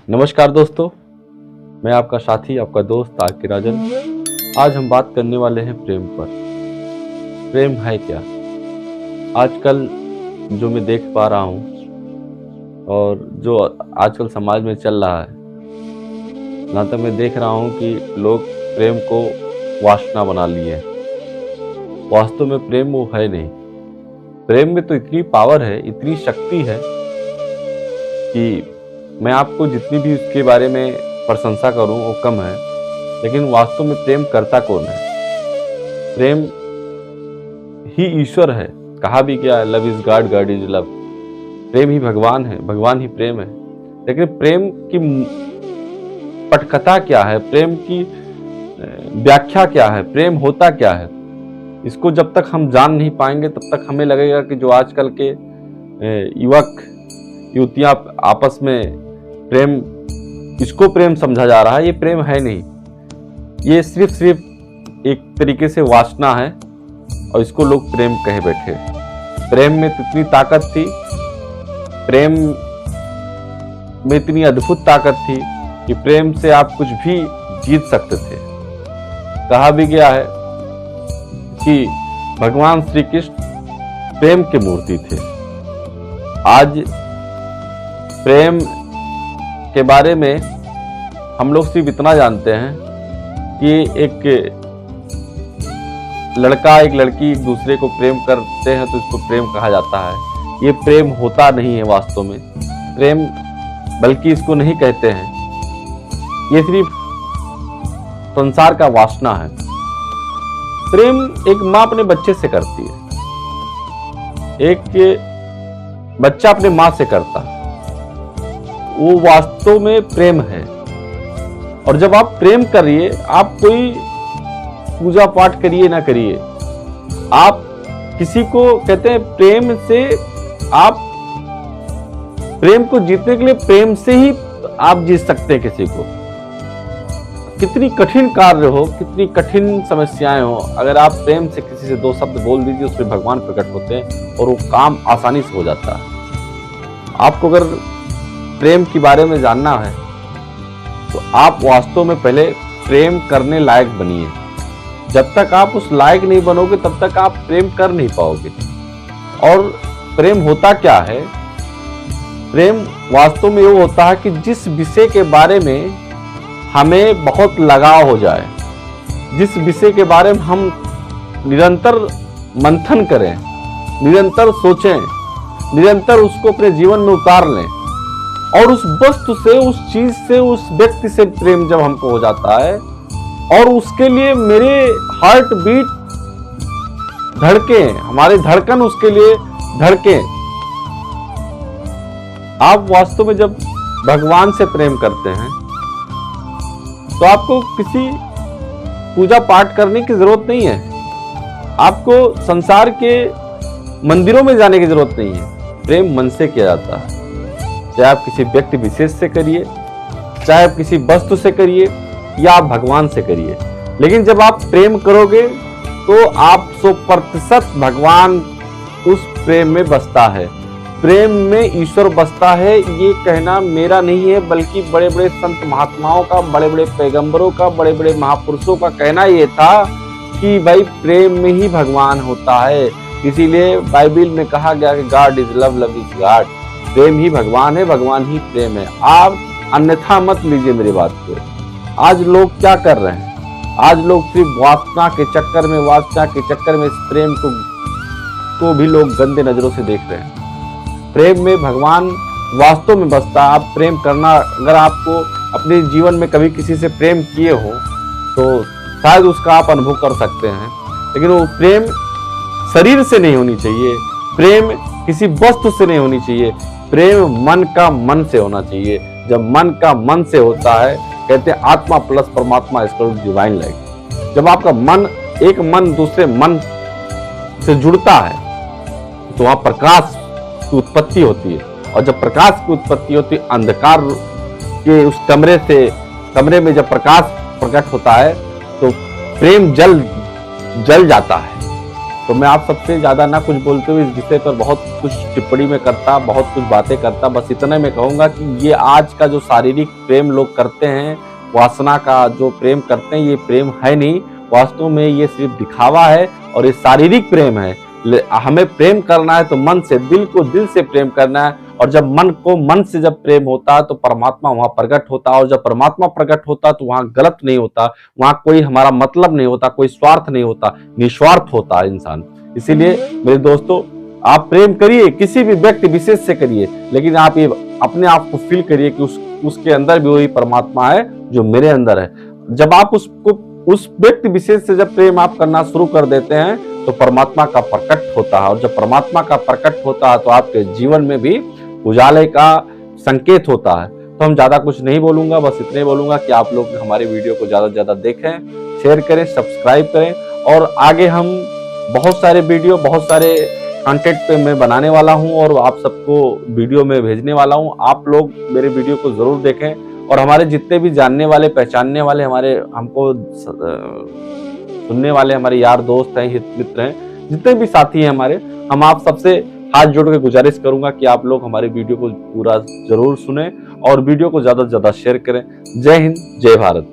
नमस्कार दोस्तों, मैं आपका साथी, आपका दोस्त आर के राजन। आज हम बात करने वाले हैं प्रेम पर। प्रेम है क्या? आजकल जो मैं देख पा रहा हूँ और जो आजकल समाज में चल रहा है, जहाँ तक मैं देख रहा हूँ कि लोग प्रेम को वासना बना लिए हैं। वास्तव में प्रेम वो है नहीं। प्रेम में तो इतनी पावर है, इतनी शक्ति है कि मैं आपको जितनी भी उसके बारे में प्रशंसा करूं वो कम है। लेकिन वास्तव में प्रेम करता कौन है? प्रेम ही ईश्वर है। कहा भी क्या है, love is God, God is love. प्रेम ही भगवान है, भगवान ही प्रेम है। लेकिन प्रेम की पटकथा क्या है, प्रेम की व्याख्या क्या है, प्रेम होता क्या है, इसको जब तक हम जान नहीं पाएंगे तब तक हमें लगेगा कि जो आजकल के युवक युवतियां आपस में प्रेम, इसको प्रेम समझा जा रहा है। ये प्रेम है नहीं, ये सिर्फ एक तरीके से वासना है और इसको लोग प्रेम कहे बैठे। प्रेम में इतनी ताकत थी, प्रेम में इतनी अद्भुत ताकत थी कि प्रेम से आप कुछ भी जीत सकते थे। कहा भी गया है कि भगवान श्री कृष्ण प्रेम की मूर्ति थे। आज प्रेम के बारे में हम लोग सिर्फ इतना जानते हैं कि एक लड़का एक लड़की एक दूसरे को प्रेम करते हैं तो इसको प्रेम कहा जाता है। ये प्रेम होता नहीं है वास्तव में। प्रेम बल्कि इसको नहीं कहते हैं, ये सिर्फ संसार का वासना है। प्रेम एक माँ अपने बच्चे से करती है, एक बच्चा अपने माँ से करता है, वो वास्तव में प्रेम है। और जब आप प्रेम करिए, आप कोई पूजा पाठ करिए ना करिए, आप किसी को कहते हैं प्रेम से, आप प्रेम को जीतने के लिए प्रेम से ही आप जीत सकते हैं किसी को। कितनी कठिन कार्य हो, कितनी कठिन समस्याएं हो, अगर आप प्रेम से किसी से दो शब्द बोल दीजिए, उसमें भगवान प्रकट होते हैं और वो काम आसानी से हो जाता है। आपको अगर प्रेम के बारे में जानना है तो आप वास्तव में पहले प्रेम करने लायक बनिए। जब तक आप उस लायक नहीं बनोगे तब तक आप प्रेम कर नहीं पाओगे। और प्रेम होता क्या है? प्रेम वास्तव में वो होता है कि जिस विषय के बारे में हमें बहुत लगाव हो जाए, जिस विषय के बारे में हम निरंतर मंथन करें, निरंतर सोचें, निरंतर उसको अपने जीवन में उतार लें, और उस वस्तु से, उस चीज से, उस व्यक्ति से प्रेम जब हमको हो जाता है और उसके लिए मेरे हार्ट बीट धड़के, हमारे धड़कन उसके लिए धड़के। आप वास्तव में जब भगवान से प्रेम करते हैं तो आपको किसी पूजा पाठ करने की जरूरत नहीं है, आपको संसार के मंदिरों में जाने की जरूरत नहीं है। प्रेम मन से किया जाता है। चाहे आप किसी व्यक्ति विशेष से करिए, चाहे आप किसी वस्तु से करिए, या आप भगवान से करिए। लेकिन जब आप प्रेम करोगे तो आप 100% भगवान उस प्रेम में बसता है, प्रेम में ईश्वर बसता है। ये कहना मेरा नहीं है, बल्कि बड़े बड़े संत महात्माओं का, बड़े बड़े पैगंबरों का, बड़े बड़े महापुरुषों का कहना ये था कि भाई प्रेम में ही भगवान होता है। इसीलिए बाइबल में कहा गया कि God is love, love is God. प्रेम ही भगवान है, भगवान ही प्रेम है। आप अन्यथा मत लीजिए मेरी बात को। आज लोग क्या कर रहे हैं? आज लोग सिर्फ वासना के चक्कर में इस प्रेम को भी लोग गंदे नजरों से देख रहे हैं। प्रेम में भगवान वास्तव में बसता। आप प्रेम करना, अगर आपको अपने जीवन में कभी किसी से प्रेम किए हो तो शायद उसका आप अनुभव कर सकते हैं। लेकिन वो प्रेम शरीर से नहीं होनी चाहिए, प्रेम किसी वस्तु से नहीं होनी चाहिए, प्रेम मन का मन से होना चाहिए। जब मन का मन से होता है, कहते हैं आत्मा प्लस परमात्मा इज डिवाइन लाइफ। जब आपका मन, एक मन दूसरे मन से जुड़ता है तो वहां प्रकाश की उत्पत्ति होती है। और जब प्रकाश की उत्पत्ति होती है, अंधकार के उस कमरे में जब प्रकाश प्रकट होता है तो प्रेम जल जाता है। तो मैं आप सबसे ज़्यादा ना कुछ बोलते हुए इस विषय पर बहुत कुछ टिप्पणी में करता, बहुत कुछ बातें करता, बस इतना मैं कहूँगा कि ये आज का जो शारीरिक प्रेम लोग करते हैं, वासना का जो प्रेम करते हैं, ये प्रेम है नहीं। वास्तव में ये सिर्फ दिखावा है और ये शारीरिक प्रेम है। हमें प्रेम करना है तो मन से, दिल को दिल से प्रेम करना है, और जब मन को मन से जब प्रेम होता है तो परमात्मा वहां प्रकट होता है, और जब परमात्मा प्रकट होता है तो वहां गलत नहीं होता, वहां कोई हमारा मतलब नहीं होता, कोई स्वार्थ नहीं होता, निस्वार्थ होता है इंसान। इसीलिए मेरे दोस्तों, आप प्रेम करिए, किसी भी व्यक्ति विशेष से करिए, लेकिन आप ये अपने आप को फील करिए कि उसके अंदर भी वही परमात्मा है जो मेरे अंदर है। जब आप उस व्यक्ति विशेष से जब प्रेम आप करना शुरू कर देते हैं तो परमात्मा का प्रकट होता है, और जब परमात्मा का प्रकट होता है तो आपके जीवन में भी उजाले का संकेत होता है। तो हम ज्यादा कुछ नहीं बोलूंगा, बस इतने बोलूंगा कि आप लोग हमारे वीडियो को ज्यादा से ज्यादा देखें, शेयर करें, सब्सक्राइब करें, और आगे हम बहुत सारे वीडियो, बहुत सारे कंटेंट पे मैं बनाने वाला हूं और आप सबको वीडियो में भेजने वाला हूं। आप लोग मेरे वीडियो को जरूर देखें, और हमारे जितने भी जानने वाले, पहचानने वाले, हमारे हमको सुनने वाले हमारे यार दोस्त हैं, हित मित्र हैं, जितने भी साथी हैं हमारे, हम आप सबसे हाथ जोड़ के गुजारिश करूंगा कि आप लोग हमारे वीडियो को पूरा जरूर सुने और वीडियो को ज्यादा से ज्यादा शेयर करें। जय हिंद, जय भारत।